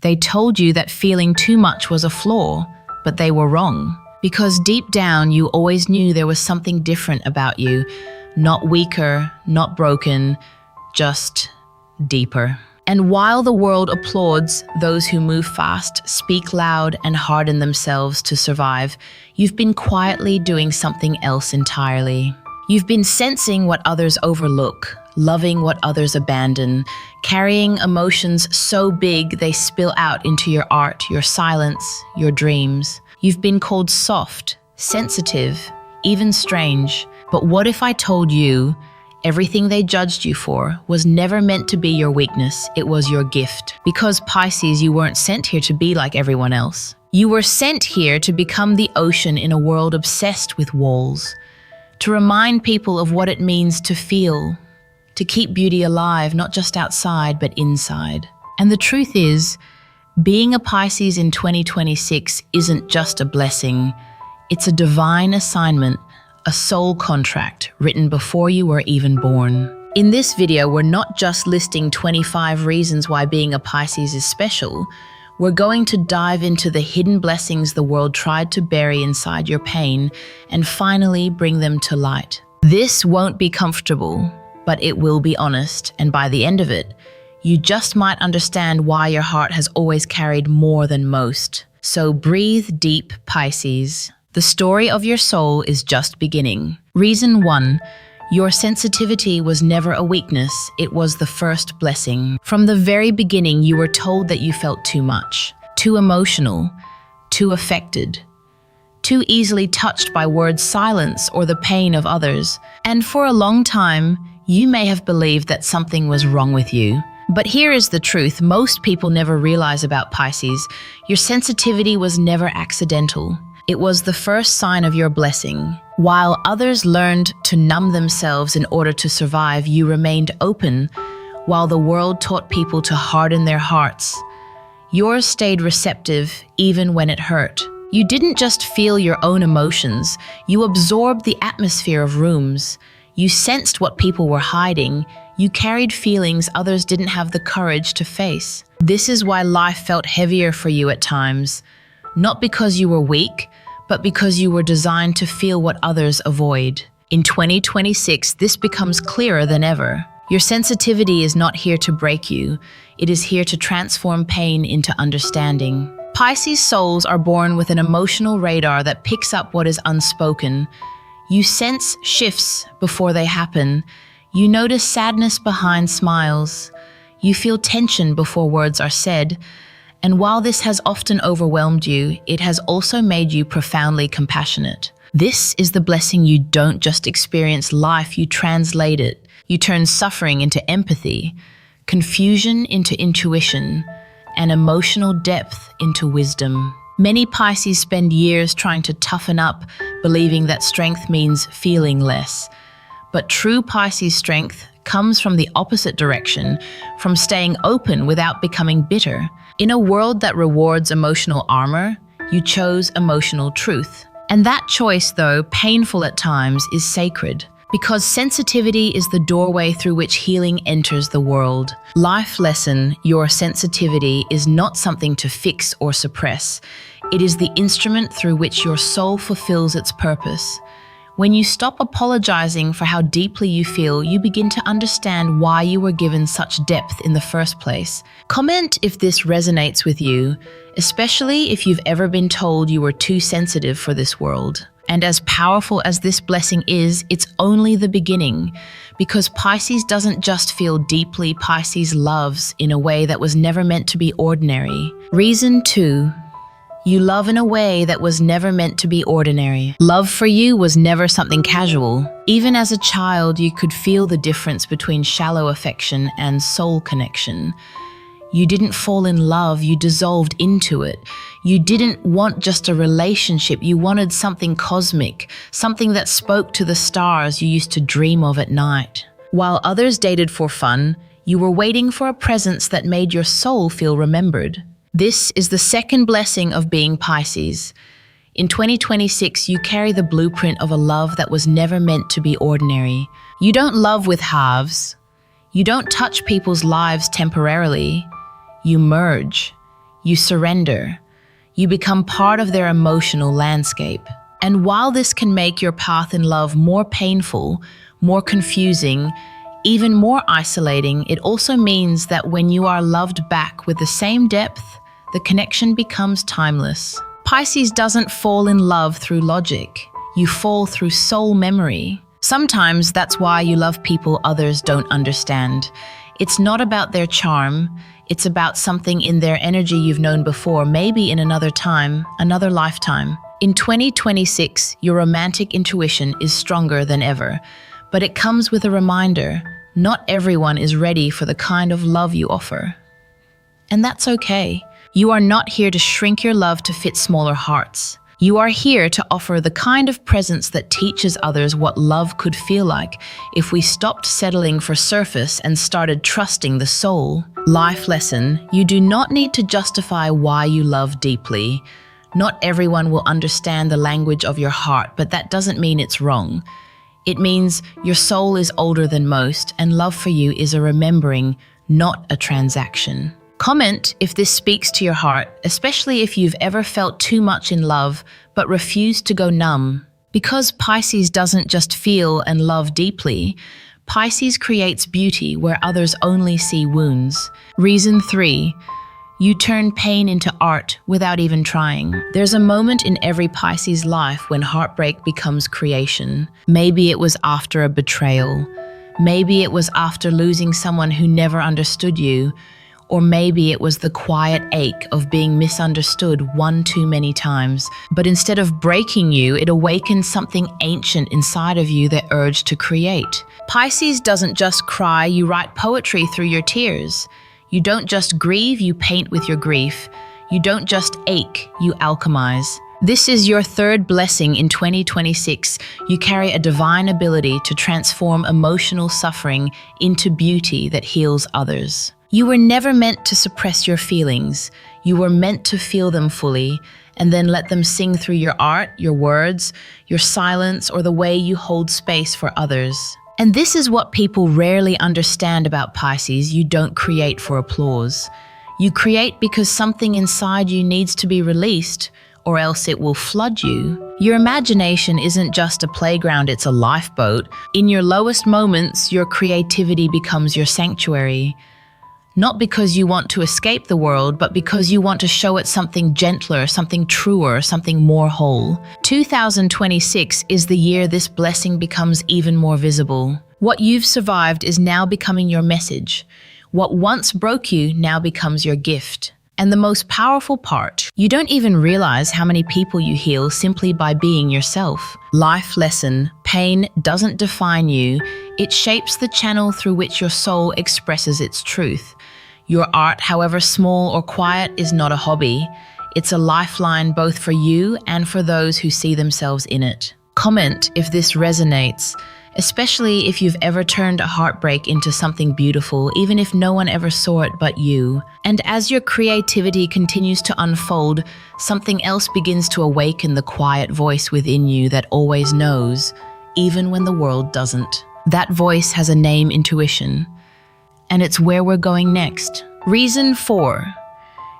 They told you that feeling too much was a flaw, but they were wrong. Because deep down, you always knew there was something different about you. Not weaker, not broken, just deeper. And while the world applauds those who move fast, speak loud, and harden themselves to survive, you've been quietly doing something else entirely. You've been sensing what others overlook, loving what others abandon, carrying emotions so big they spill out into your art, your silence, your dreams. You've been called soft, sensitive, even strange. But what if I told you everything they judged you for was never meant to be your weakness, it was your gift? Because Pisces, you weren't sent here to be like everyone else. You were sent here to become the ocean in a world obsessed with walls, to remind people of what it means to feel, to keep beauty alive, not just outside, but inside. And the truth is, being a Pisces in 2026 isn't just a blessing, it's a divine assignment, a soul contract written before you were even born. In this video, we're not just listing 25 reasons why being a Pisces is special. We're going to dive into the hidden blessings the world tried to bury inside your pain and finally bring them to light. This won't be comfortable, but it will be honest, and by the end of it, you just might understand why your heart has always carried more than most. So breathe deep, Pisces. The story of your soul is just beginning. Reason 1. Your sensitivity was never a weakness, it was the first blessing. From the very beginning, you were told that you felt too much, too emotional, too affected, too easily touched by words' silence or the pain of others. And for a long time, you may have believed that something was wrong with you. But here is the truth most people never realize about Pisces. Your sensitivity was never accidental. It was the first sign of your blessing. While others learned to numb themselves in order to survive, you remained open, while the world taught people to harden their hearts. Yours stayed receptive even when it hurt. You didn't just feel your own emotions, you absorbed the atmosphere of rooms. You sensed what people were hiding. You carried feelings others didn't have the courage to face. This is why life felt heavier for you at times. Not because you were weak, but because you were designed to feel what others avoid. In 2026, this becomes clearer than ever. Your sensitivity is not here to break you. It is here to transform pain into understanding. Pisces souls are born with an emotional radar that picks up what is unspoken. You sense shifts before they happen. You notice sadness behind smiles. You feel tension before words are said. And while this has often overwhelmed you, it has also made you profoundly compassionate. This is the blessing. You don't just experience life, you translate it. You turn suffering into empathy, confusion into intuition, and emotional depth into wisdom. Many Pisces spend years trying to toughen up, believing that strength means feeling less. But true Pisces strength comes from the opposite direction, from staying open without becoming bitter. In a world that rewards emotional armor, you chose emotional truth. And that choice, though painful at times, is sacred. Because sensitivity is the doorway through which healing enters the world. Life lesson, your sensitivity is not something to fix or suppress. It is the instrument through which your soul fulfills its purpose. When you stop apologizing for how deeply you feel, you begin to understand why you were given such depth in the first place. Comment if this resonates with you, especially if you've ever been told you were too sensitive for this world. And as powerful as this blessing is, it's only the beginning. Because Pisces doesn't just feel deeply, Pisces loves in a way that was never meant to be ordinary. Reason 2. You love in a way that was never meant to be ordinary. Love for you was never something casual. Even as a child, you could feel the difference between shallow affection and soul connection. You didn't fall in love, you dissolved into it. You didn't want just a relationship, you wanted something cosmic, something that spoke to the stars you used to dream of at night. While others dated for fun, you were waiting for a presence that made your soul feel remembered. This is the second blessing of being Pisces. In 2026, you carry the blueprint of a love that was never meant to be ordinary. You don't love with halves. You don't touch people's lives temporarily. You merge. You surrender. You become part of their emotional landscape. And while this can make your path in love more painful, more confusing, even more isolating, it also means that when you are loved back with the same depth, the connection becomes timeless. Pisces doesn't fall in love through logic. You fall through soul memory. Sometimes that's why you love people others don't understand. It's not about their charm. It's about something in their energy you've known before, maybe in another time, another lifetime. In 2026, your romantic intuition is stronger than ever, but it comes with a reminder: not everyone is ready for the kind of love you offer. And that's okay. You are not here to shrink your love to fit smaller hearts. You are here to offer the kind of presence that teaches others what love could feel like if we stopped settling for surface and started trusting the soul. Life lesson: you do not need to justify why you love deeply. Not everyone will understand the language of your heart, but that doesn't mean it's wrong. It means your soul is older than most, and love for you is a remembering, not a transaction. Comment if this speaks to your heart, especially if you've ever felt too much in love but refused to go numb. Because Pisces doesn't just feel and love deeply, Pisces creates beauty where others only see wounds. Reason 3. You turn pain into art without even trying. There's a moment in every Pisces life when heartbreak becomes creation. Maybe it was after a betrayal. Maybe it was after losing someone who never understood you. Or maybe it was the quiet ache of being misunderstood one too many times. But instead of breaking you, it awakened something ancient inside of you that urged to create. Pisces doesn't just cry, you write poetry through your tears. You don't just grieve, you paint with your grief. You don't just ache, you alchemize. This is your third blessing in 2026. You carry a divine ability to transform emotional suffering into beauty that heals others. You were never meant to suppress your feelings. You were meant to feel them fully and then let them sing through your art, your words, your silence, or the way you hold space for others. And this is what people rarely understand about Pisces. You don't create for applause. You create because something inside you needs to be released, or else it will flood you. Your imagination isn't just a playground, it's a lifeboat. In your lowest moments, your creativity becomes your sanctuary. Not because you want to escape the world, but because you want to show it something gentler, something truer, something more whole. 2026 is the year this blessing becomes even more visible. What you've survived is now becoming your message. What once broke you now becomes your gift. And the most powerful part, you don't even realize how many people you heal simply by being yourself. Life lesson: pain doesn't define you, it shapes the channel through which your soul expresses its truth. Your art, however small or quiet, is not a hobby. It's a lifeline both for you and for those who see themselves in it. Comment if this resonates, especially if you've ever turned a heartbreak into something beautiful, even if no one ever saw it but you. And as your creativity continues to unfold, something else begins to awaken the quiet voice within you that always knows, even when the world doesn't. That voice has a name: intuition. And it's where we're going next. Reason 4.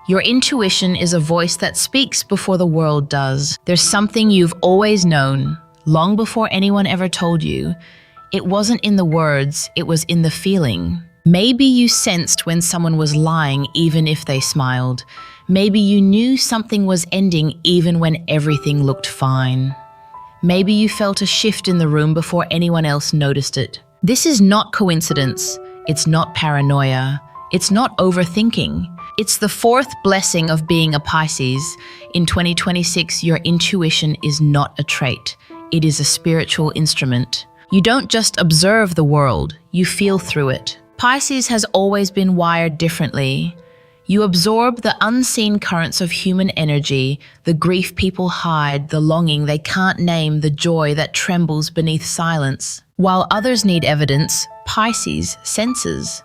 Your intuition is a voice that speaks before the world does. There's something you've always known, long before anyone ever told you. It wasn't in the words, it was in the feeling. Maybe you sensed when someone was lying even if they smiled. Maybe you knew something was ending even when everything looked fine. Maybe you felt a shift in the room before anyone else noticed it. This is not coincidence. It's not paranoia. It's not overthinking. It's the fourth blessing of being a Pisces. In 2026, your intuition is not a trait. It is a spiritual instrument. You don't just observe the world, you feel through it. Pisces has always been wired differently. You absorb the unseen currents of human energy, the grief people hide, the longing they can't name, the joy that trembles beneath silence. While others need evidence, Pisces senses.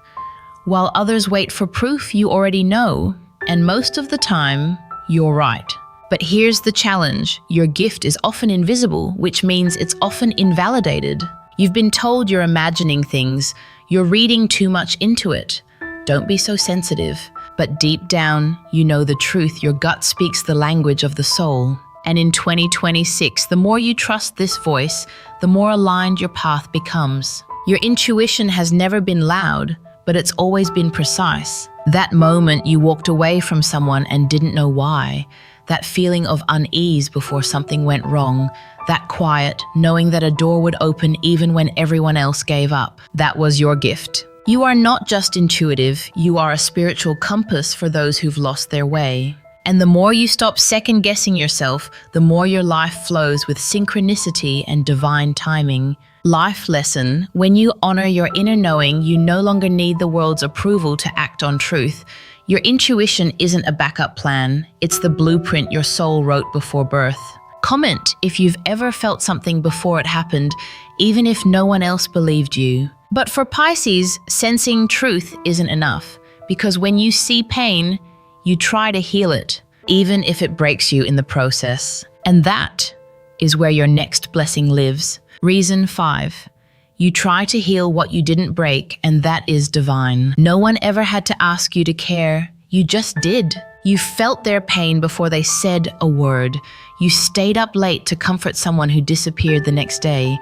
While others wait for proof, you already know. And most of the time, you're right. But here's the challenge. Your gift is often invisible, which means it's often invalidated. You've been told you're imagining things. You're reading too much into it. Don't be so sensitive. but deep down, you know the truth. Your gut speaks the language of the soul. And in 2026, the more you trust this voice, the more aligned your path becomes. Your intuition has never been loud, but it's always been precise. That moment you walked away from someone and didn't know why, that feeling of unease before something went wrong, that quiet, knowing that a door would open even when everyone else gave up, that was your gift. You are not just intuitive, you are a spiritual compass for those who've lost their way. And the more you stop second-guessing yourself, the more your life flows with synchronicity and divine timing. Life lesson: when you honor your inner knowing, you no longer need the world's approval to act on truth. Your intuition isn't a backup plan, it's the blueprint your soul wrote before birth. Comment if you've ever felt something before it happened, even if no one else believed you. But for Pisces, sensing truth isn't enough, because when you see pain, you try to heal it, even if it breaks you in the process. And that is where your next blessing lives. Reason 5. You try to heal what you didn't break, and that is divine. No one ever had to ask you to care. You just did. You felt their pain before they said a word. You stayed up late to comfort someone who disappeared the next day.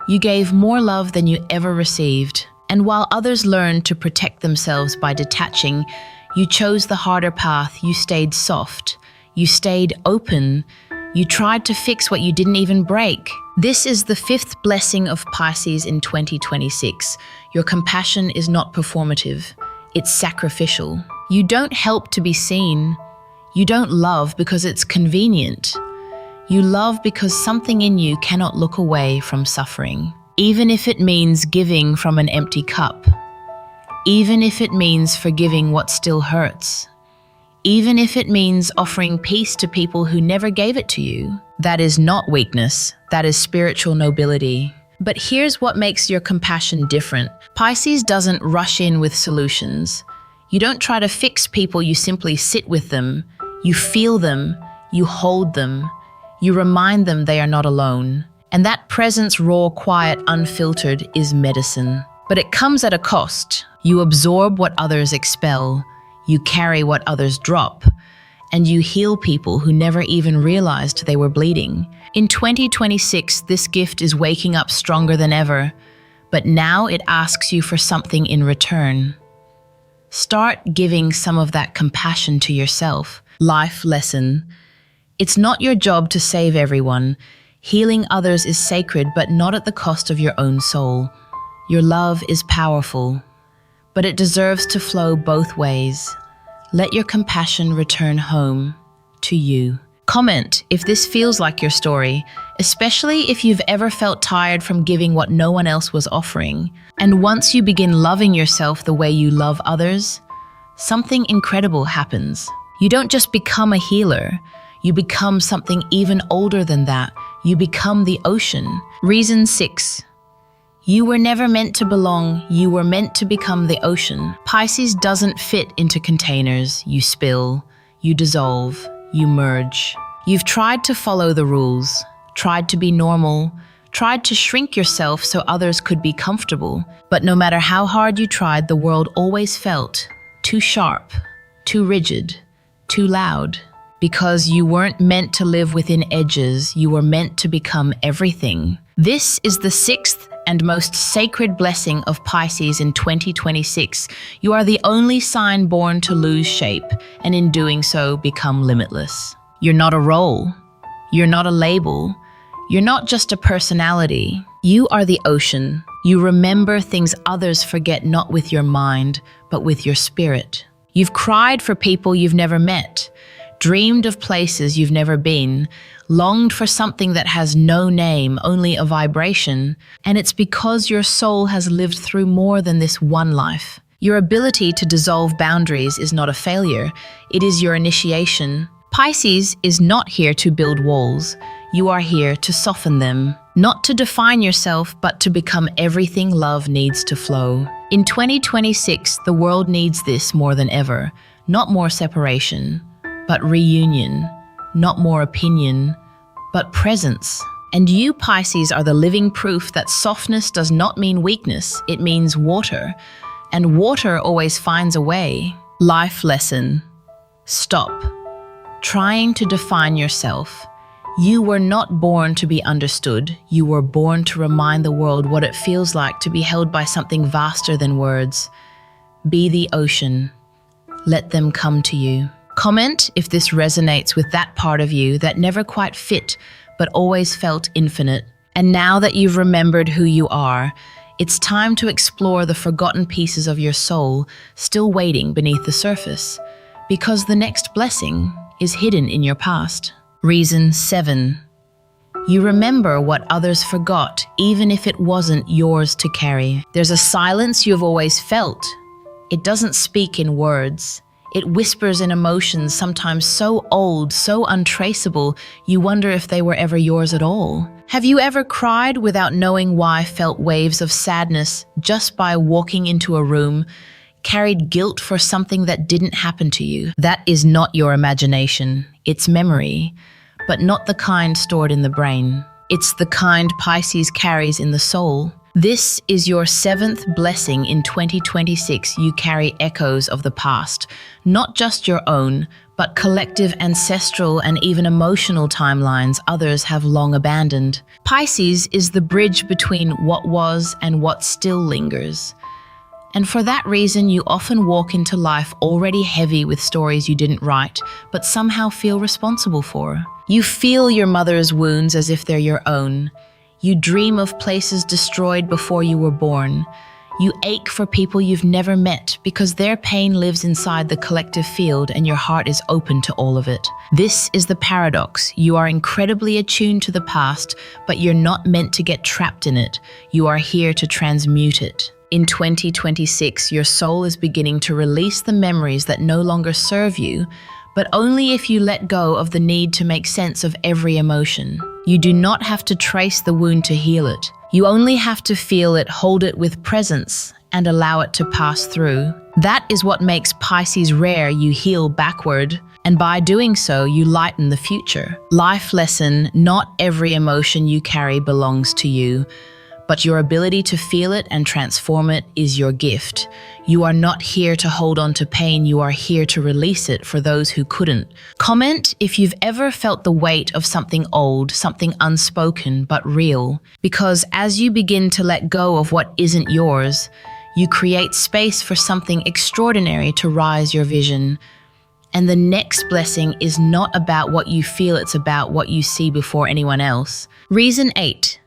You gave more love than you ever received. And while others learned to protect themselves by detaching, you chose the harder path. You stayed soft. You stayed open. You tried to fix what you didn't even break. This is the 5th blessing of Pisces in 2026. Your compassion is not performative. It's sacrificial. You don't help to be seen. You don't love because it's convenient. You love because something in you cannot look away from suffering, even if it means giving from an empty cup, even if it means forgiving what still hurts, even if it means offering peace to people who never gave it to you. That is not weakness, that is spiritual nobility. But here's what makes your compassion different. Pisces doesn't rush in with solutions. You don't try to fix people, you simply sit with them. You feel them, you hold them, you remind them they are not alone. And that presence, raw, quiet, unfiltered, is medicine. But it comes at a cost. You absorb what others expel. You carry what others drop, and you heal people who never even realized they were bleeding. In 2026, this gift is waking up stronger than ever, but now it asks you for something in return. Start giving some of that compassion to yourself. Life lesson: it's not your job to save everyone. Healing others is sacred, but not at the cost of your own soul. Your love is powerful, but it deserves to flow both ways. Let your compassion return home to you. Comment if this feels like your story, especially if you've ever felt tired from giving what no one else was offering. And once you begin loving yourself the way you love others, something incredible happens. You don't just become a healer, you become something even older than that. You become the ocean. Reason 6. You were never meant to belong, you were meant to become the ocean. Pisces doesn't fit into containers. You spill, you dissolve, you merge. You've tried to follow the rules, tried to be normal, tried to shrink yourself so others could be comfortable. But no matter how hard you tried, the world always felt too sharp, too rigid, too loud. Because you weren't meant to live within edges, you were meant to become everything. This is the 6th and most sacred blessing of Pisces in 2026. You are the only sign born to lose shape, and in doing so, become limitless. You're not a role. You're not a label. You're not just a personality. You are the ocean. You remember things others forget, not with your mind, but with your spirit. You've cried for people you've never met, dreamed of places you've never been, longed for something that has no name, only a vibration, and it's because your soul has lived through more than this one life. Your ability to dissolve boundaries is not a failure, it is your initiation. Pisces is not here to build walls. You are here to soften them, not to define yourself, but to become everything love needs to flow. In 2026, the world needs this more than ever. Not more separation, but reunion. Not more opinion, but presence. And you, Pisces, are the living proof that softness does not mean weakness, it means water. And water always finds a way. Life lesson. Stop trying to define yourself. You were not born to be understood. You were born to remind the world what it feels like to be held by something vaster than words. Be the ocean. Let them come to you. Comment if this resonates with that part of you that never quite fit, but always felt infinite. And now that you've remembered who you are, it's time to explore the forgotten pieces of your soul still waiting beneath the surface, because the next blessing is hidden in your past. Reason 7. You remember what others forgot, even if it wasn't yours to carry. There's a silence you've always felt. It doesn't speak in words. It whispers in emotions, sometimes so old, so untraceable, you wonder if they were ever yours at all. Have you ever cried without knowing why, felt waves of sadness just by walking into a room, carried guilt for something that didn't happen to you? That is not your imagination. It's memory, but not the kind stored in the brain. It's the kind Pisces carries in the soul. This is your 7th blessing in 2026. You carry echoes of the past, not just your own, but collective ancestral and even emotional timelines others have long abandoned. Pisces is the bridge between what was and what still lingers. And for that reason, you often walk into life already heavy with stories you didn't write, but somehow feel responsible for. You feel your mother's wounds as if they're your own. You dream of places destroyed before you were born. You ache for people you've never met because their pain lives inside the collective field and your heart is open to all of it. This is the paradox. You are incredibly attuned to the past, but you're not meant to get trapped in it. You are here to transmute it. In 2026, your soul is beginning to release the memories that no longer serve you, but only if you let go of the need to make sense of every emotion. You do not have to trace the wound to heal it. You only have to feel it, hold it with presence, and allow it to pass through. That is what makes Pisces rare. You heal backward, and by doing so, you lighten the future. Life lesson: not every emotion you carry belongs to you, but your ability to feel it and transform it is your gift. You are not here to hold on to pain, you are here to release it for those who couldn't. Comment if you've ever felt the weight of something old, something unspoken but real, because as you begin to let go of what isn't yours, you create space for something extraordinary to rise your vision. And the next blessing is not about what you feel, it's about what you see before anyone else. Reason 8.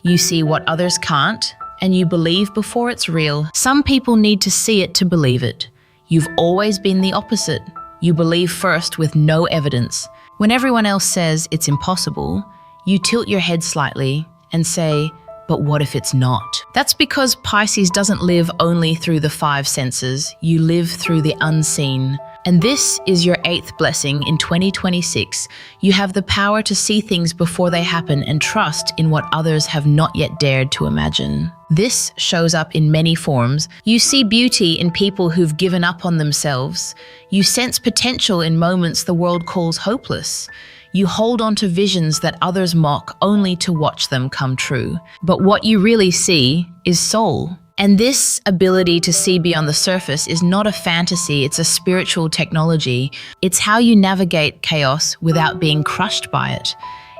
You see what others can't, and you believe before it's real. Some people need to see it to believe it. You've always been the opposite. You believe first with no evidence. When everyone else says it's impossible, you tilt your head slightly and say, but what if it's not? That's because Pisces doesn't live only through the 5 senses. You live through the unseen. And this is your 8th blessing in 2026. You have the power to see things before they happen and trust in what others have not yet dared to imagine. This shows up in many forms. You see beauty in people who've given up on themselves. You sense potential in moments the world calls hopeless. You hold on to visions that others mock only to watch them come true. But what you really see is soul. And this ability to see beyond the surface is not a fantasy, it's a spiritual technology. It's how you navigate chaos without being crushed by it.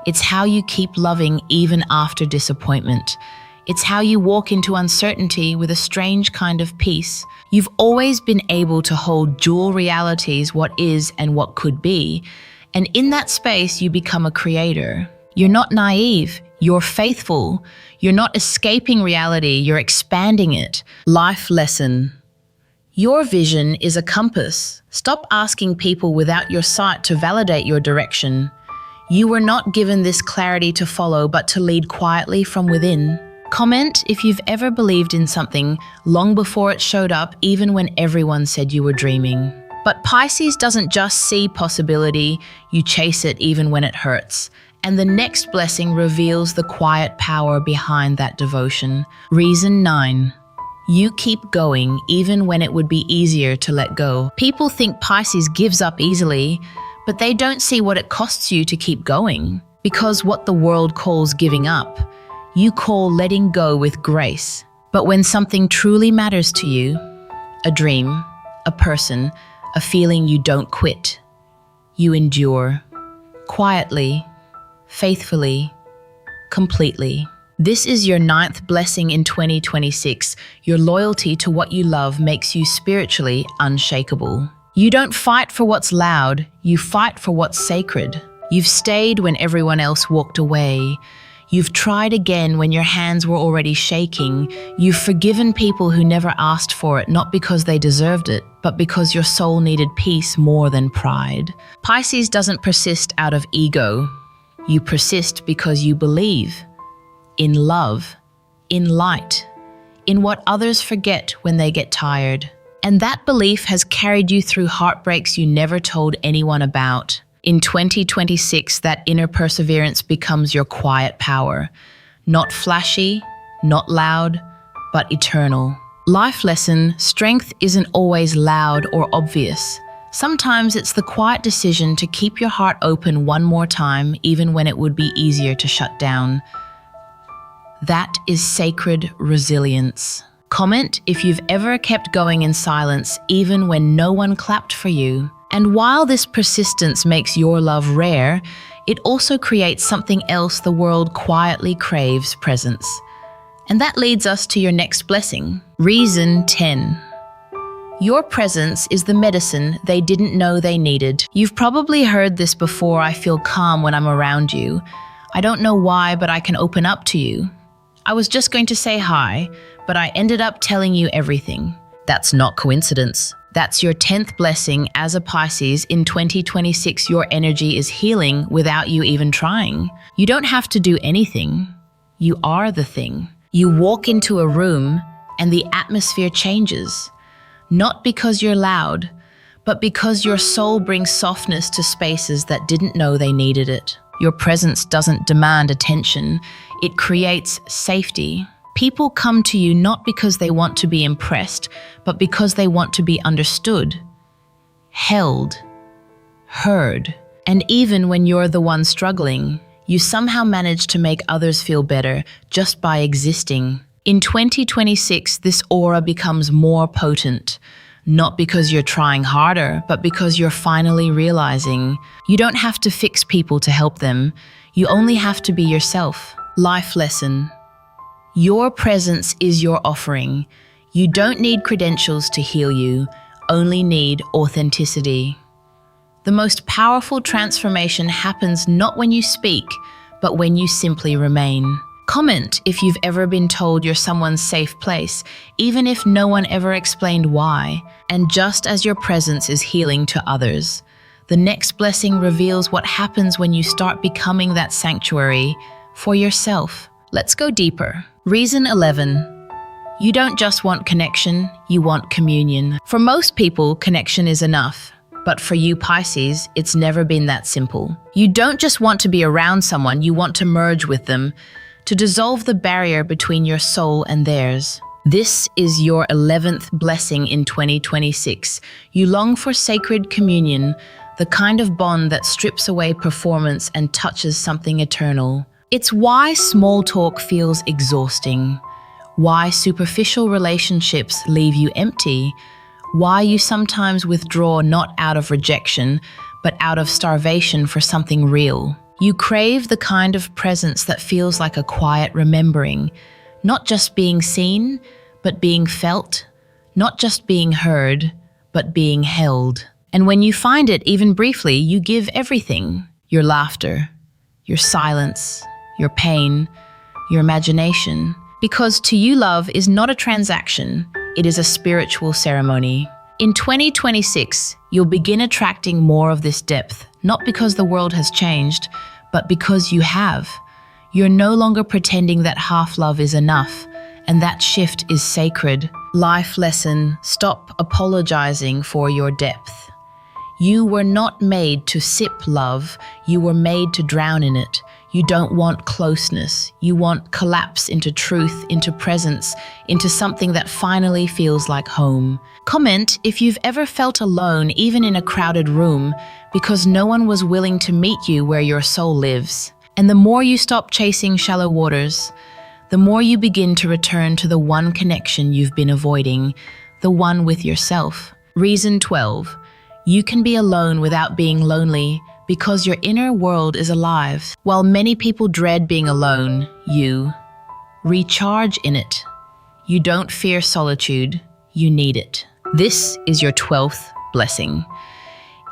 It's how you keep loving even after disappointment. It's how you walk into uncertainty with a strange kind of peace. You've always been able to hold dual realities, what is and what could be. And in that space, you become a creator. You're not naive. You're faithful. You're not escaping reality, you're expanding it. Life lesson. Your vision is a compass. Stop asking people without your sight to validate your direction. You were not given this clarity to follow, but to lead quietly from within. Comment if you've ever believed in something long before it showed up, even when everyone said you were dreaming. But Pisces doesn't just see possibility, you chase it even when it hurts. And the next blessing reveals the quiet power behind that devotion. Reason 9. You keep going even when it would be easier to let go. People think Pisces gives up easily, but they don't see what it costs you to keep going. Because what the world calls giving up, you call letting go with grace. But when something truly matters to you, a dream, a person, a feeling you don't quit. You endure, quietly, faithfully, completely. This is your 9th blessing in 2026. Your loyalty to what you love makes you spiritually unshakable. You don't fight for what's loud, you fight for what's sacred. You've stayed when everyone else walked away. You've tried again when your hands were already shaking. You've forgiven people who never asked for it, not because they deserved it, but because your soul needed peace more than pride. Pisces doesn't persist out of ego. You persist because you believe in love, in light, in what others forget when they get tired. And that belief has carried you through heartbreaks you never told anyone about. In 2026, that inner perseverance becomes your quiet power. Not flashy, not loud, but eternal. Life lesson: strength isn't always loud or obvious. Sometimes it's the quiet decision to keep your heart open one more time, even when it would be easier to shut down. That is sacred resilience. Comment if you've ever kept going in silence, even when no one clapped for you. And while this persistence makes your love rare, it also creates something else the world quietly craves: presence. And that leads us to your next blessing. Reason 10. Your presence is the medicine they didn't know they needed. You've probably heard this before: I feel calm when I'm around you. I don't know why, but I can open up to you. I was just going to say hi, but I ended up telling you everything. That's not coincidence. That's your 10th blessing as a Pisces. In 2026, your energy is healing without you even trying. You don't have to do anything. You are the thing. You walk into a room and the atmosphere changes. Not because you're loud, but because your soul brings softness to spaces that didn't know they needed it. Your presence doesn't demand attention. It creates safety. People come to you not because they want to be impressed, but because they want to be understood, held, heard. And even when you're the one struggling, you somehow manage to make others feel better just by existing. In 2026, this aura becomes more potent, not because you're trying harder, but because you're finally realizing you don't have to fix people to help them. You only have to be yourself. Life lesson: your presence is your offering. You don't need credentials to heal you, only need authenticity. The most powerful transformation happens not when you speak, but when you simply remain. Comment if you've ever been told you're someone's safe place, even if no one ever explained why. And just as your presence is healing to others, the next blessing reveals what happens when you start becoming that sanctuary for yourself. Let's go deeper. Reason 11. You don't just want connection, you want communion. For most people, connection is enough. But for you, Pisces, it's never been that simple. You don't just want to be around someone, you want to merge with them, to dissolve the barrier between your soul and theirs. This is your 11th blessing in 2026. You long for sacred communion, the kind of bond that strips away performance and touches something eternal. It's why small talk feels exhausting, why superficial relationships leave you empty, why you sometimes withdraw not out of rejection, but out of starvation for something real. You crave the kind of presence that feels like a quiet remembering, not just being seen, but being felt, not just being heard, but being held. And when you find it, even briefly, you give everything: your laughter, your silence, your pain, your imagination. Because to you, love is not a transaction, it is a spiritual ceremony. In 2026, you'll begin attracting more of this depth, not because the world has changed, but because you have. You're no longer pretending that half love is enough, and that shift is sacred. Life lesson: stop apologizing for your depth. You were not made to sip love, you were made to drown in it. You don't want closeness, you want collapse into truth, into presence, into something that finally feels like home. Comment if you've ever felt alone, even in a crowded room, because no one was willing to meet you where your soul lives. And the more you stop chasing shallow waters, the more you begin to return to the one connection you've been avoiding, the one with yourself. Reason 12. You can be alone without being lonely because your inner world is alive. While many people dread being alone, you recharge in it. You don't fear solitude, you need it. This is your 12th blessing.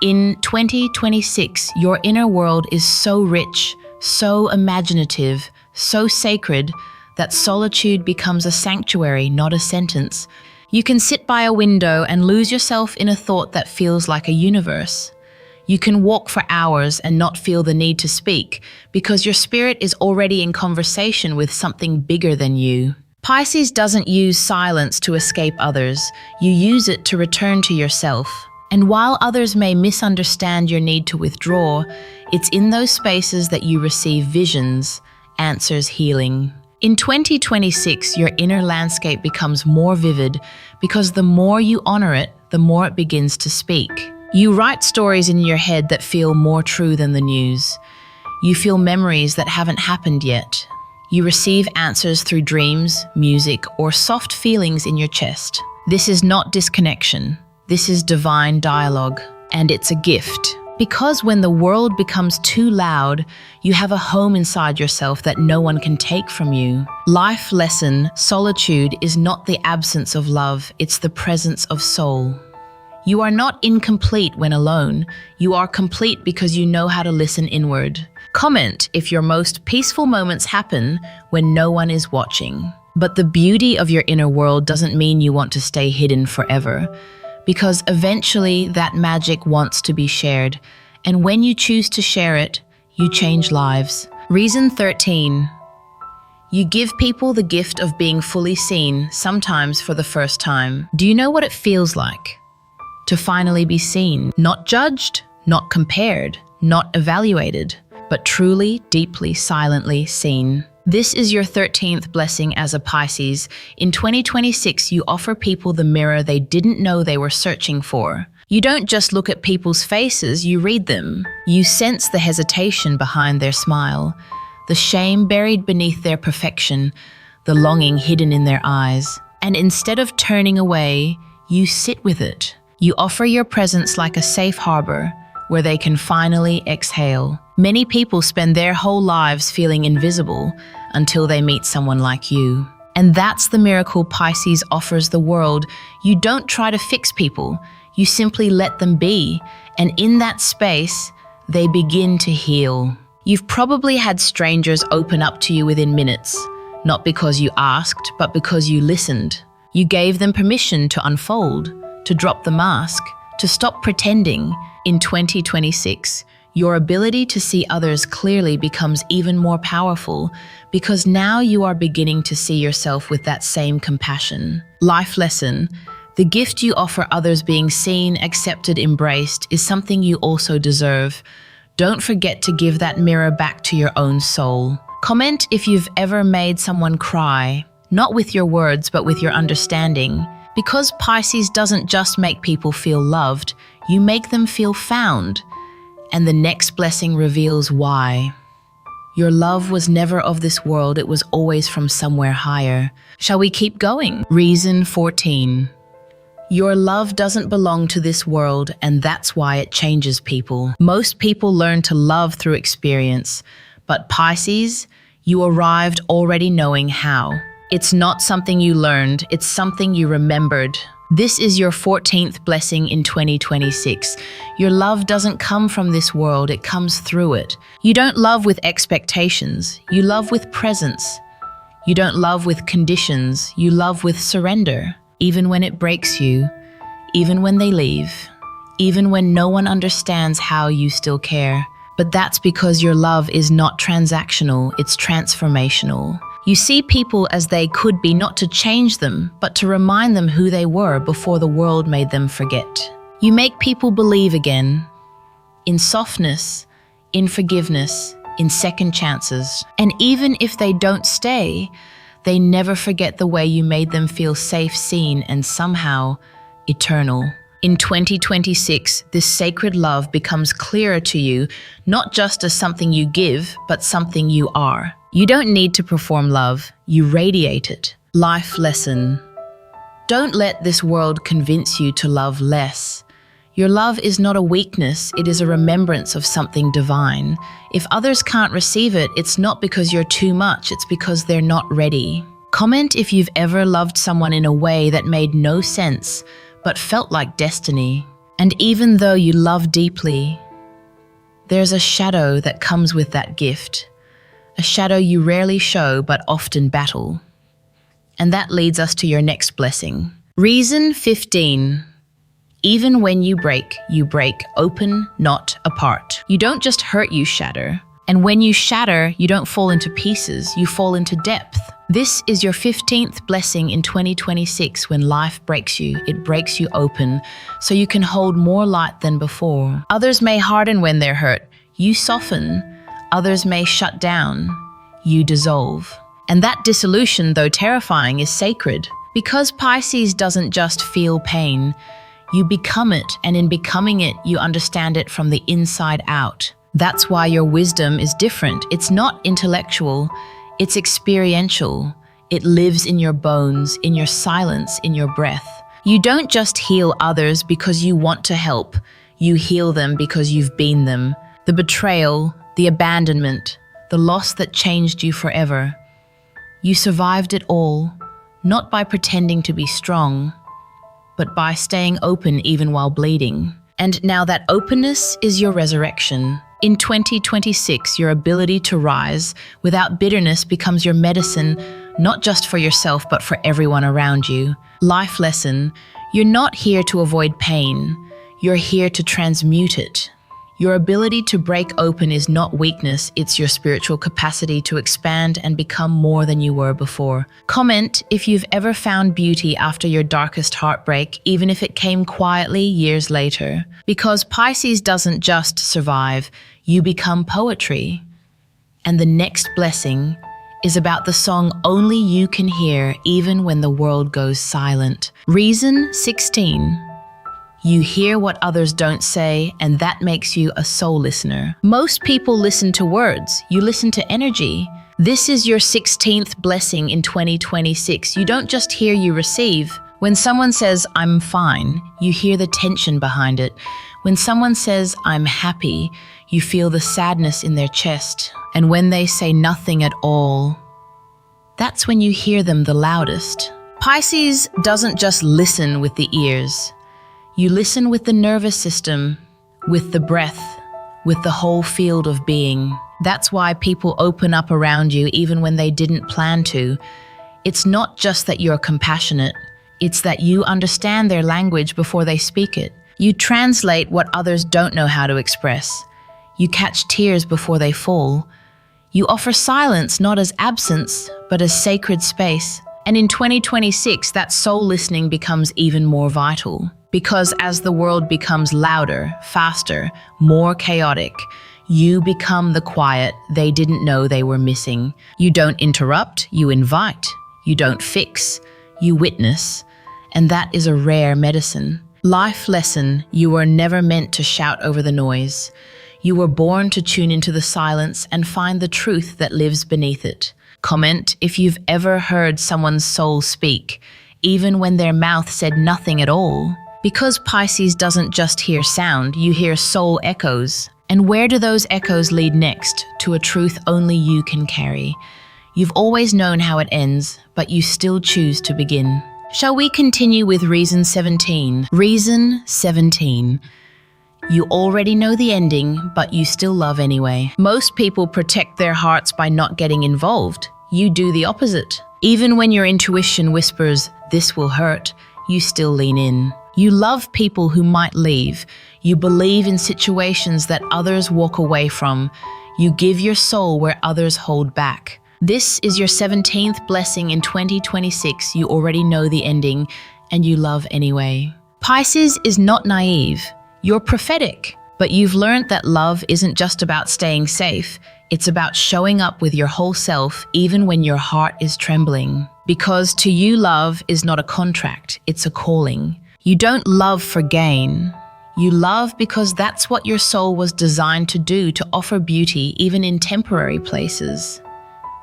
In 2026, your inner world is so rich, so imaginative, so sacred that solitude becomes a sanctuary, not a sentence. You can sit by a window and lose yourself in a thought that feels like a universe. You can walk for hours and not feel the need to speak because your spirit is already in conversation with something bigger than you. Pisces doesn't use silence to escape others. You use it to return to yourself. And while others may misunderstand your need to withdraw, it's in those spaces that you receive visions, answers, healing. In 2026, your inner landscape becomes more vivid because the more you honor it, the more it begins to speak. You write stories in your head that feel more true than the news. You feel memories that haven't happened yet. You receive answers through dreams, music, or soft feelings in your chest. This is not disconnection. This is divine dialogue, and it's a gift. Because when the world becomes too loud, you have a home inside yourself that no one can take from you. Life lesson: solitude is not the absence of love, it's the presence of soul. You are not incomplete when alone. You are complete because you know how to listen inward. Comment if your most peaceful moments happen when no one is watching. But the beauty of your inner world doesn't mean you want to stay hidden forever, because eventually that magic wants to be shared. And when you choose to share it, you change lives. Reason 13. You give people the gift of being fully seen, sometimes for the first time. Do you know what it feels like to finally be seen? Not judged, not compared, not evaluated, but truly, deeply, silently seen. This is your 13th blessing as a Pisces. In 2026, you offer people the mirror they didn't know they were searching for. You don't just look at people's faces, you read them. You sense the hesitation behind their smile, the shame buried beneath their perfection, the longing hidden in their eyes. And instead of turning away, you sit with it. You offer your presence like a safe harbor where they can finally exhale. Many people spend their whole lives feeling invisible until they meet someone like you. And that's the miracle Pisces offers the world. You don't try to fix people, you simply let them be. And in that space, they begin to heal. You've probably had strangers open up to you within minutes, not because you asked, but because you listened. You gave them permission to unfold, to drop the mask, to stop pretending. In 2026, your ability to see others clearly becomes even more powerful because now you are beginning to see yourself with that same compassion. Life lesson: the gift you offer others, being seen, accepted, embraced, is something you also deserve. Don't forget to give that mirror back to your own soul. Comment if you've ever made someone cry, not with your words, but with your understanding. Because Pisces doesn't just make people feel loved, you make them feel found. And the next blessing reveals why. Your love was never of this world, it was always from somewhere higher. Shall we keep going? Reason 14. Your love doesn't belong to this world, and that's why it changes people. Most people learn to love through experience, but Pisces, you arrived already knowing how. It's not something you learned, it's something you remembered. This is your 14th blessing in 2026. Your love doesn't come from this world, it comes through it. You don't love with expectations, you love with presence. You don't love with conditions, you love with surrender. Even when it breaks you, even when they leave, even when no one understands how, you still care. But that's because your love is not transactional, it's transformational. You see people as they could be, not to change them, but to remind them who they were before the world made them forget. You make people believe again, in softness, in forgiveness, in second chances. And even if they don't stay, they never forget the way you made them feel safe, seen, and somehow eternal. In 2026, this sacred love becomes clearer to you, not just as something you give, but something you are. You don't need to perform love, you radiate it. Life lesson: don't let this world convince you to love less. Your love is not a weakness, it is a remembrance of something divine. If others can't receive it, it's not because you're too much, it's because they're not ready. Comment if you've ever loved someone in a way that made no sense, but felt like destiny. And even though you love deeply, there's a shadow that comes with that gift. A shadow you rarely show, but often battle. And that leads us to your next blessing. Reason 15. Even when you break open, not apart. You don't just hurt, you shatter. And when you shatter, you don't fall into pieces, you fall into depth. This is your 15th blessing in 2026. When life breaks you, it breaks you open, so you can hold more light than before. Others may harden when they're hurt, you soften. Others may shut down, you dissolve. And that dissolution, though terrifying, is sacred. Because Pisces doesn't just feel pain, you become it, and in becoming it, you understand it from the inside out. That's why your wisdom is different. It's not intellectual, it's experiential. It lives in your bones, in your silence, in your breath. You don't just heal others because you want to help. You heal them because you've been them. The betrayal, the abandonment, the loss that changed you forever. You survived it all, not by pretending to be strong, but by staying open even while bleeding. And now that openness is your resurrection. In 2026, your ability to rise without bitterness becomes your medicine, not just for yourself, but for everyone around you. Life lesson: you're not here to avoid pain, you're here to transmute it. Your ability to break open is not weakness, it's your spiritual capacity to expand and become more than you were before. Comment if you've ever found beauty after your darkest heartbreak, even if it came quietly years later. Because Pisces doesn't just survive, you become poetry. And the next blessing is about the song only you can hear, even when the world goes silent. Reason 16. You hear what others don't say, and that makes you a soul listener. Most people listen to words, you listen to energy. This is your 16th blessing in 2026. You don't just hear, you receive. When someone says, "I'm fine," you hear the tension behind it. When someone says, "I'm happy," you feel the sadness in their chest. And when they say nothing at all, that's when you hear them the loudest. Pisces doesn't just listen with the ears. You listen with the nervous system, with the breath, with the whole field of being. That's why people open up around you even when they didn't plan to. It's not just that you're compassionate, it's that you understand their language before they speak it. You translate what others don't know how to express. You catch tears before they fall. You offer silence not as absence, but as sacred space. And in 2026, that soul listening becomes even more vital. Because as the world becomes louder, faster, more chaotic, you become the quiet they didn't know they were missing. You don't interrupt, you invite. You don't fix, you witness. And that is a rare medicine. Life lesson: you were never meant to shout over the noise. You were born to tune into the silence and find the truth that lives beneath it. Comment if you've ever heard someone's soul speak, even when their mouth said nothing at all. Because Pisces doesn't just hear sound, you hear soul echoes. And where do those echoes lead next? To a truth only you can carry. You've always known how it ends, but you still choose to begin. Shall we continue with reason 17? Reason 17. You already know the ending, but you still love anyway. Most people protect their hearts by not getting involved. You do the opposite. Even when your intuition whispers, "This will hurt," you still lean in. You love people who might leave. You believe in situations that others walk away from. You give your soul where others hold back. This is your 17th blessing in 2026. You already know the ending, and you love anyway. Pisces is not naive. You're prophetic. But you've learned that love isn't just about staying safe. It's about showing up with your whole self, even when your heart is trembling. Because to you, love is not a contract, it's a calling. You don't love for gain. You love because that's what your soul was designed to do, to offer beauty even in temporary places.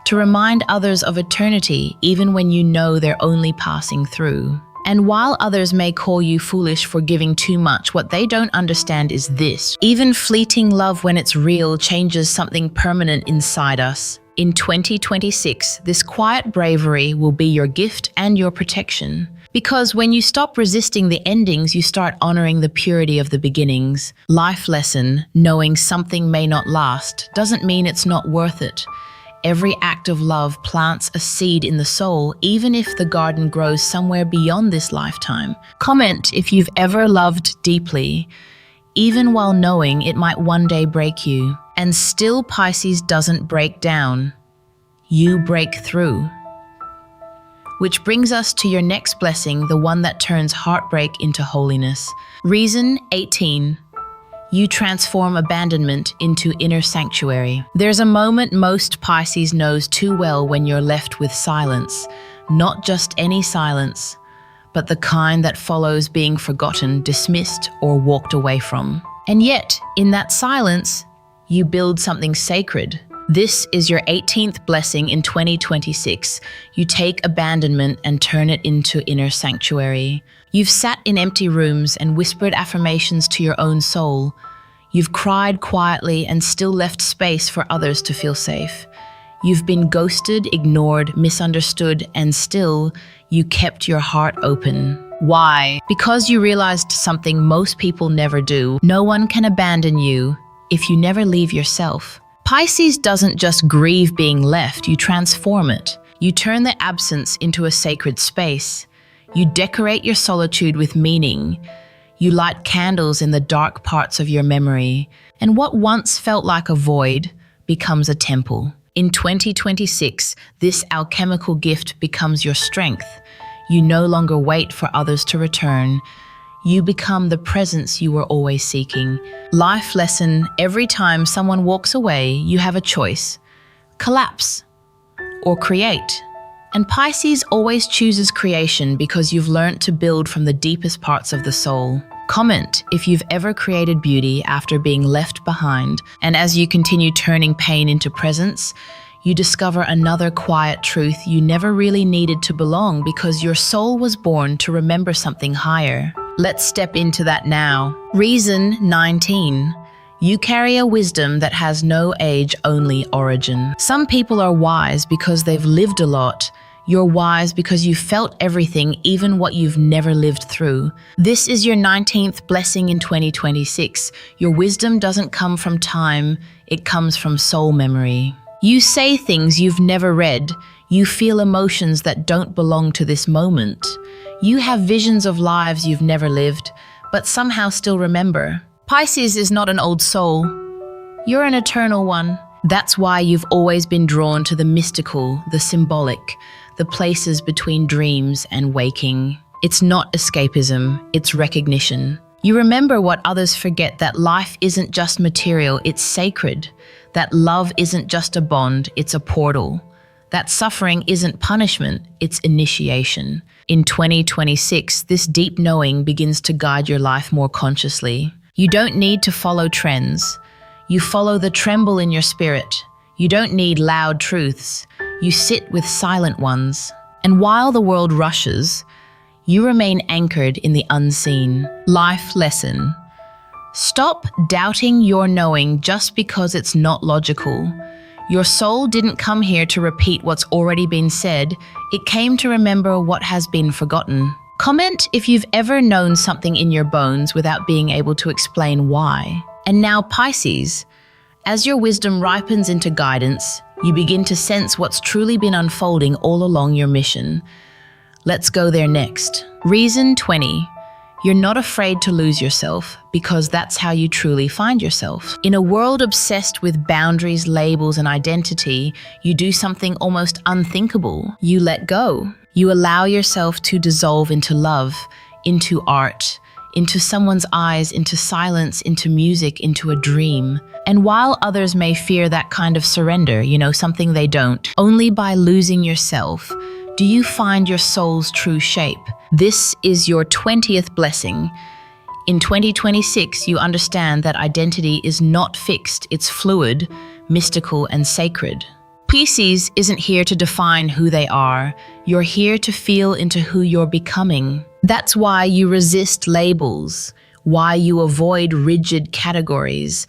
To remind others of eternity even when you know they're only passing through. And while others may call you foolish for giving too much, what they don't understand is this. Even fleeting love, when it's real, changes something permanent inside us. In 2026, this quiet bravery will be your gift and your protection. Because when you stop resisting the endings, you start honoring the purity of the beginnings. Life lesson: knowing something may not last doesn't mean it's not worth it. Every act of love plants a seed in the soul, even if the garden grows somewhere beyond this lifetime. Comment if you've ever loved deeply, even while knowing it might one day break you. And still, Pisces doesn't break down. You break through. Which brings us to your next blessing, the one that turns heartbreak into holiness. Reason 18. You transform abandonment into inner sanctuary. There's a moment most Pisces knows too well when you're left with silence. Not just any silence, but the kind that follows being forgotten, dismissed, or walked away from. And yet, in that silence, you build something sacred. This is your 18th blessing in 2026. You take abandonment and turn it into inner sanctuary. You've sat in empty rooms and whispered affirmations to your own soul. You've cried quietly and still left space for others to feel safe. You've been ghosted, ignored, misunderstood, and still, you kept your heart open. Why? Because you realized something most people never do. No one can abandon you if you never leave yourself. Pisces doesn't just grieve being left, you transform it. You turn the absence into a sacred space. You decorate your solitude with meaning. You light candles in the dark parts of your memory, and what once felt like a void becomes a temple. In 2026, this alchemical gift becomes your strength. You no longer wait for others to return. You become the presence you were always seeking. Life lesson: every time someone walks away, you have a choice. Collapse or create. And Pisces always chooses creation because you've learned to build from the deepest parts of the soul. Comment if you've ever created beauty after being left behind, and as you continue turning pain into presence, you discover another quiet truth: you never really needed to belong because your soul was born to remember something higher. Let's step into that now. Reason 19. You carry a wisdom that has no age, only origin. Some people are wise because they've lived a lot. You're wise because you felt everything, even what you've never lived through. This is your 19th blessing in 2026. Your wisdom doesn't come from time, it comes from soul memory. You say things you've never read. You feel emotions that don't belong to this moment. You have visions of lives you've never lived, but somehow still remember. Pisces is not an old soul. You're an eternal one. That's why you've always been drawn to the mystical, the symbolic, the places between dreams and waking. It's not escapism, it's recognition. You remember what others forget: that life isn't just material, it's sacred. That love isn't just a bond, it's a portal. That suffering isn't punishment, it's initiation. In 2026, this deep knowing begins to guide your life more consciously. You don't need to follow trends. You follow the tremble in your spirit. You don't need loud truths. You sit with silent ones. And while the world rushes, you remain anchored in the unseen. Life lesson: stop doubting your knowing just because it's not logical. Your soul didn't come here to repeat what's already been said. It came to remember what has been forgotten. Comment if you've ever known something in your bones without being able to explain why. And now, Pisces, as your wisdom ripens into guidance, you begin to sense what's truly been unfolding all along your mission. Let's go there next. Reason 20. You're not afraid to lose yourself, because that's how you truly find yourself. In a world obsessed with boundaries, labels, and identity, you do something almost unthinkable. You let go. You allow yourself to dissolve into love, into art, into someone's eyes, into silence, into music, into a dream. And while others may fear that kind of surrender, something they don't, only by losing yourself do you find your soul's true shape. This is your 20th blessing. In 2026, you understand that identity is not fixed, it's fluid, mystical, and sacred. Pisces isn't here to define who they are. You're here to feel into who you're becoming. That's why you resist labels, why you avoid rigid categories,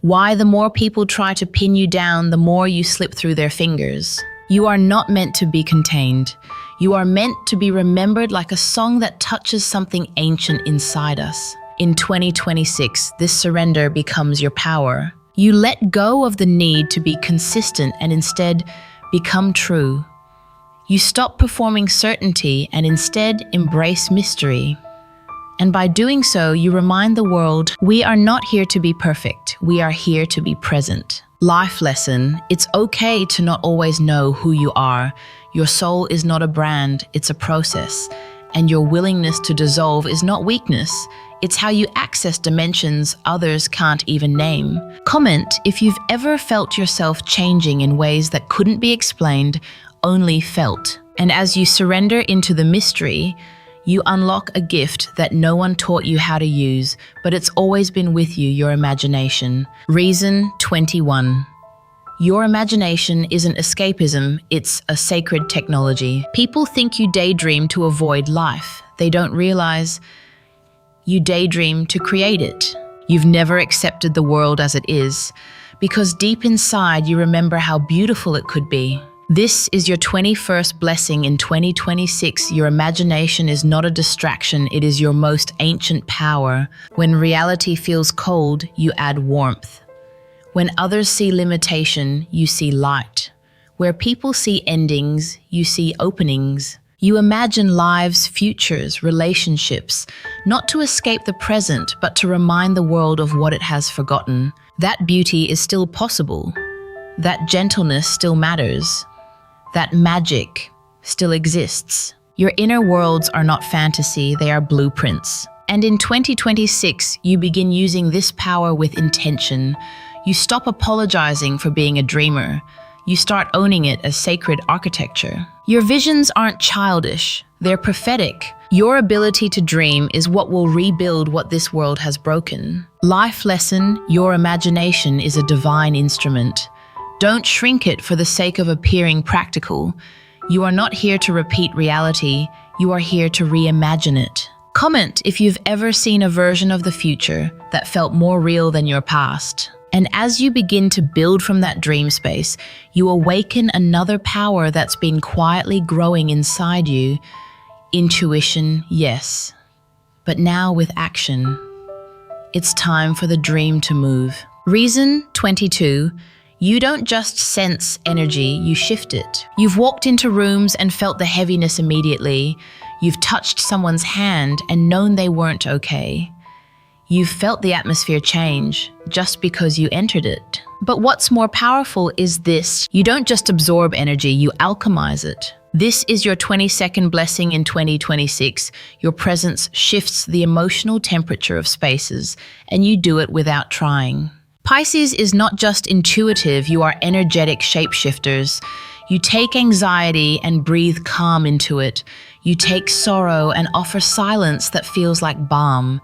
why the more people try to pin you down, the more you slip through their fingers. You are not meant to be contained. You are meant to be remembered like a song that touches something ancient inside us. In 2026, this surrender becomes your power. You let go of the need to be consistent and instead become true. You stop performing certainty and instead embrace mystery. And by doing so, you remind the world, we are not here to be perfect. We are here to be present. Life lesson: it's okay to not always know who you are. Your soul is not a brand, it's a process. And your willingness to dissolve is not weakness. It's how you access dimensions others can't even name. Comment if you've ever felt yourself changing in ways that couldn't be explained, only felt. And as you surrender into the mystery, you unlock a gift that no one taught you how to use, but it's always been with you, your imagination. Reason 21. Your imagination isn't escapism, it's a sacred technology. People think you daydream to avoid life. They don't realize you daydream to create it. You've never accepted the world as it is, because deep inside you remember how beautiful it could be. This is your 21st blessing in 2026. Your imagination is not a distraction, it is your most ancient power. When reality feels cold, you add warmth. When others see limitation, you see light. Where people see endings, you see openings. You imagine lives, futures, relationships, not to escape the present, but to remind the world of what it has forgotten. That beauty is still possible. That gentleness still matters. That magic still exists. Your inner worlds are not fantasy, they are blueprints. And in 2026, you begin using this power with intention. You stop apologizing for being a dreamer. You start owning it as sacred architecture. Your visions aren't childish, they're prophetic. Your ability to dream is what will rebuild what this world has broken. Life lesson: your imagination is a divine instrument. Don't shrink it for the sake of appearing practical. You are not here to repeat reality, you are here to reimagine it. Comment if you've ever seen a version of the future that felt more real than your past. And as you begin to build from that dream space, you awaken another power that's been quietly growing inside you. Intuition, yes. But now with action. It's time for the dream to move. Reason 22. You don't just sense energy, you shift it. You've walked into rooms and felt the heaviness immediately. You've touched someone's hand and known they weren't okay. You've felt the atmosphere change just because you entered it. But what's more powerful is this: you don't just absorb energy, you alchemize it. This is your 22nd blessing in 2026. Your presence shifts the emotional temperature of spaces, and you do it without trying. Pisces is not just intuitive, you are energetic shapeshifters. You take anxiety and breathe calm into it. You take sorrow and offer silence that feels like balm.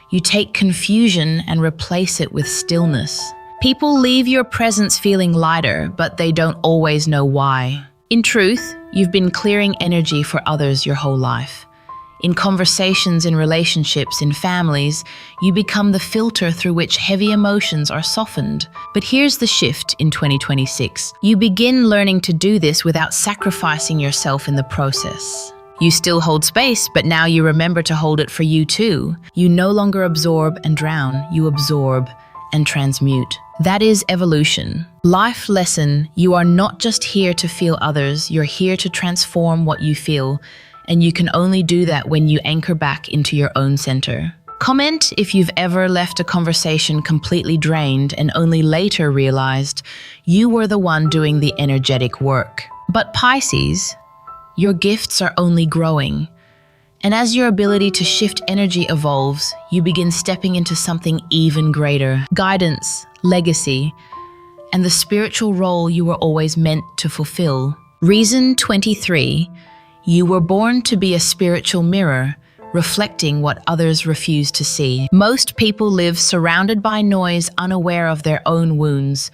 You take confusion and replace it with stillness. People leave your presence feeling lighter, but they don't always know why. In truth, you've been clearing energy for others your whole life. In conversations, in relationships, in families, you become the filter through which heavy emotions are softened. But here's the shift in 2026. You begin learning to do this without sacrificing yourself in the process. You still hold space, but now you remember to hold it for you too. You no longer absorb and drown, you absorb and transmute. That is evolution. Life lesson: you are not just here to feel others, you're here to transform what you feel. And you can only do that when you anchor back into your own center. Comment if you've ever left a conversation completely drained and only later realized you were the one doing the energetic work. But Pisces, your gifts are only growing. And as your ability to shift energy evolves, you begin stepping into something even greater: guidance, legacy, and the spiritual role you were always meant to fulfill. Reason 23. You were born to be a spiritual mirror, reflecting what others refuse to see. Most people live surrounded by noise, unaware of their own wounds.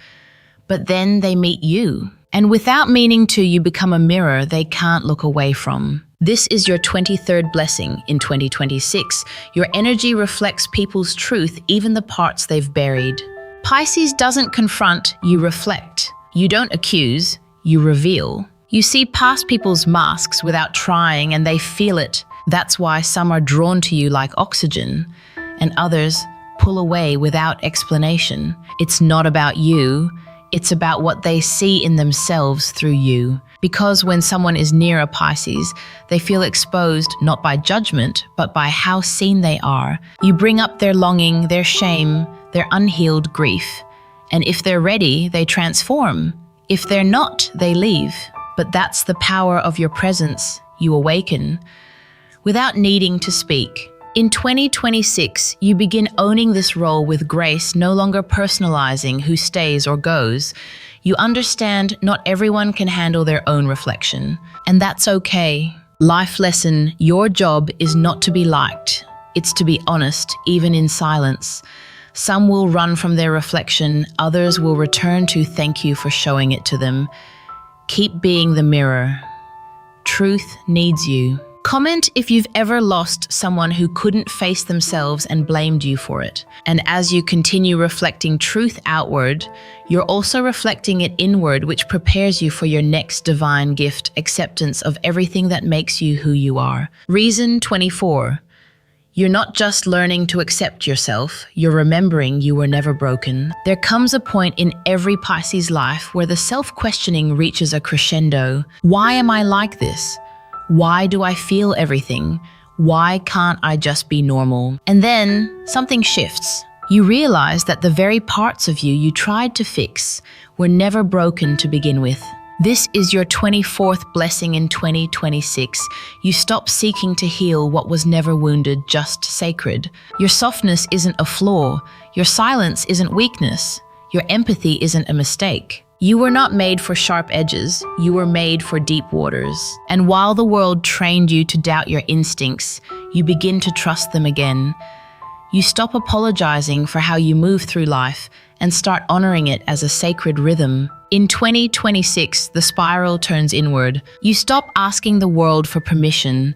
But then they meet you. And without meaning to, you become a mirror they can't look away from. This is your 23rd blessing in 2026. Your energy reflects people's truth, even the parts they've buried. Pisces doesn't confront, you reflect. You don't accuse, you reveal. You see past people's masks without trying, and they feel it. That's why some are drawn to you like oxygen, and others pull away without explanation. It's not about you, it's about what they see in themselves through you. Because when someone is near a Pisces, they feel exposed not by judgment, but by how seen they are. You bring up their longing, their shame, their unhealed grief. And if they're ready, they transform. If they're not, they leave. But that's the power of your presence. You awaken without needing to speak. In 2026, you begin owning this role with grace, no longer personalizing who stays or goes. You understand not everyone can handle their own reflection, and that's okay. Life lesson, your job is not to be liked. It's to be honest, even in silence. Some will run from their reflection, others will return to thank you for showing it to them. Keep being the mirror. Truth needs you. Comment if you've ever lost someone who couldn't face themselves and blamed you for it. And as you continue reflecting truth outward, you're also reflecting it inward, which prepares you for your next divine gift, acceptance of everything that makes you who you are. Reason 24. You're not just learning to accept yourself, you're remembering you were never broken. There comes a point in every Pisces life where the self-questioning reaches a crescendo. Why am I like this? Why do I feel everything? Why can't I just be normal? And then something shifts. You realize that the very parts of you tried to fix were never broken to begin with. This is your 24th blessing in 2026. You stop seeking to heal what was never wounded, just sacred. Your softness isn't a flaw. Your silence isn't weakness. Your empathy isn't a mistake. You were not made for sharp edges, you were made for deep waters. And while the world trained you to doubt your instincts, you begin to trust them again. You stop apologizing for how you move through life and start honoring it as a sacred rhythm. In 2026, the spiral turns inward. You stop asking the world for permission.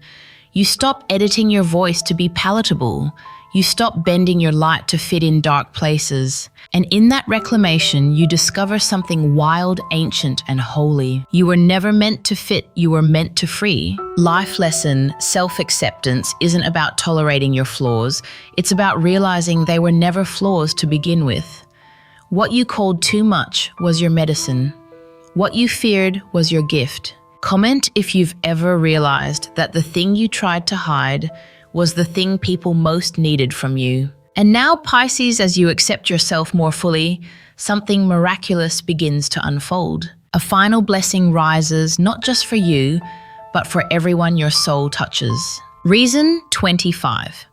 You stop editing your voice to be palatable. You stop bending your light to fit in dark places. And in that reclamation, you discover something wild, ancient, and holy. You were never meant to fit, you were meant to free. Life lesson, self-acceptance isn't about tolerating your flaws. It's about realizing they were never flaws to begin with. What you called too much was your medicine. What you feared was your gift. Comment if you've ever realized that the thing you tried to hide was the thing people most needed from you. And now, Pisces, as you accept yourself more fully, something miraculous begins to unfold. A final blessing rises, not just for you, but for everyone your soul touches. Reason 25.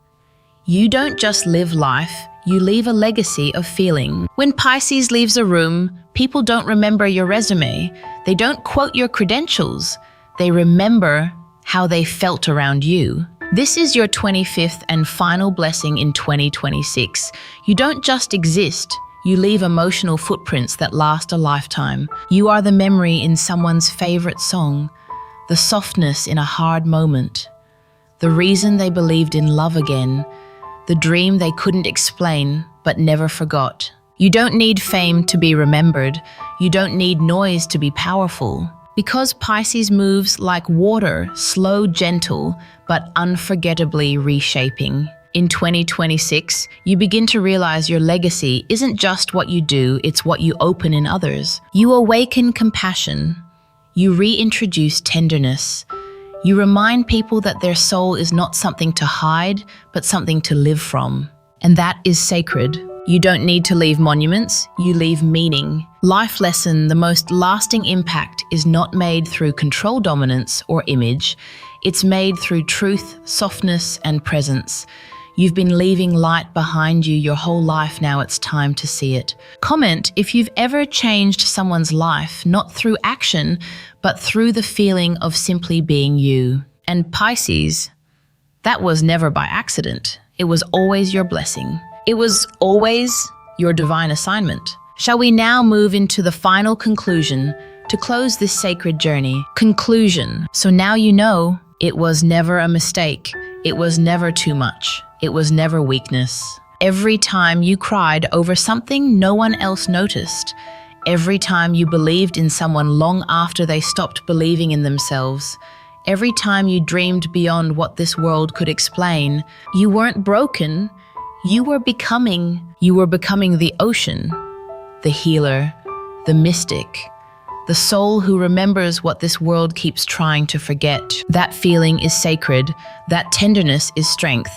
You don't just live life, you leave a legacy of feeling. When Pisces leaves a room, people don't remember your resume. They don't quote your credentials. They remember how they felt around you. This is your 25th and final blessing in 2026. You don't just exist, you leave emotional footprints that last a lifetime. You are the memory in someone's favorite song, the softness in a hard moment, the reason they believed in love again, the dream they couldn't explain but never forgot. You don't need fame to be remembered. You don't need noise to be powerful. Because Pisces moves like water, slow, gentle, but unforgettably reshaping. In 2026, you begin to realize your legacy isn't just what you do, it's what you open in others. You awaken compassion. You reintroduce tenderness. You remind people that their soul is not something to hide, but something to live from. And that is sacred. You don't need to leave monuments, you leave meaning. Life lesson, the most lasting impact is not made through control dominance or image. It's made through truth, softness, and presence. You've been leaving light behind you your whole life, now it's time to see it. Comment if you've ever changed someone's life, not through action, but through the feeling of simply being you. And Pisces, that was never by accident. It was always your blessing. It was always your divine assignment. Shall we now move into the final conclusion to close this sacred journey? Conclusion. So now you know, It was never a mistake. It was never too much. It was never weakness. Every time you cried over something no one else noticed, every time you believed in someone long after they stopped believing in themselves, every time you dreamed beyond what this world could explain, you weren't broken. You were becoming the ocean, the healer, the mystic, the soul who remembers what this world keeps trying to forget. That feeling is sacred. That tenderness is strength.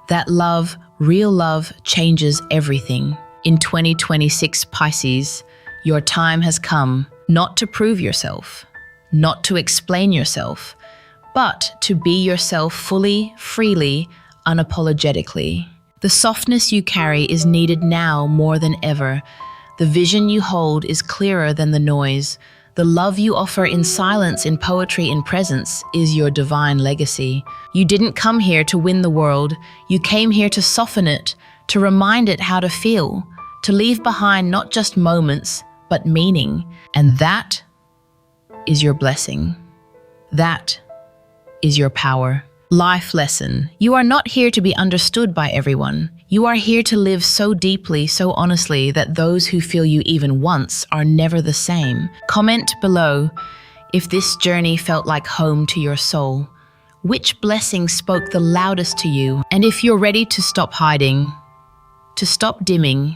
That love, real love, changes everything. In 2026, Pisces, your time has come, not to prove yourself, not to explain yourself, but to be yourself fully, freely, unapologetically. The softness you carry is needed now more than ever. The vision you hold is clearer than the noise. The love you offer in silence, in poetry, in presence is your divine legacy. You didn't come here to win the world. You came here to soften it, to remind it how to feel, to leave behind not just moments, but meaning. And that is your blessing. That is your power. Life lesson. You are not here to be understood by everyone. You are here to live so deeply, so honestly, that those who feel you even once are never the same. Comment below if this journey felt like home to your soul. Which blessing spoke the loudest to you? And if you're ready to stop hiding, to stop dimming,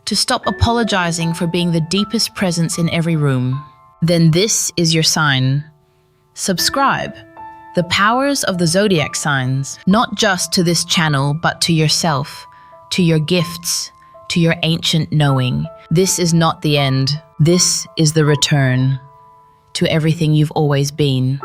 to stop apologizing for being the deepest presence in every room, then this is your sign. Subscribe. The powers of the Zodiac signs, not just to this channel, but to yourself, to your gifts, to your ancient knowing. This is not the end. This is the return to everything you've always been.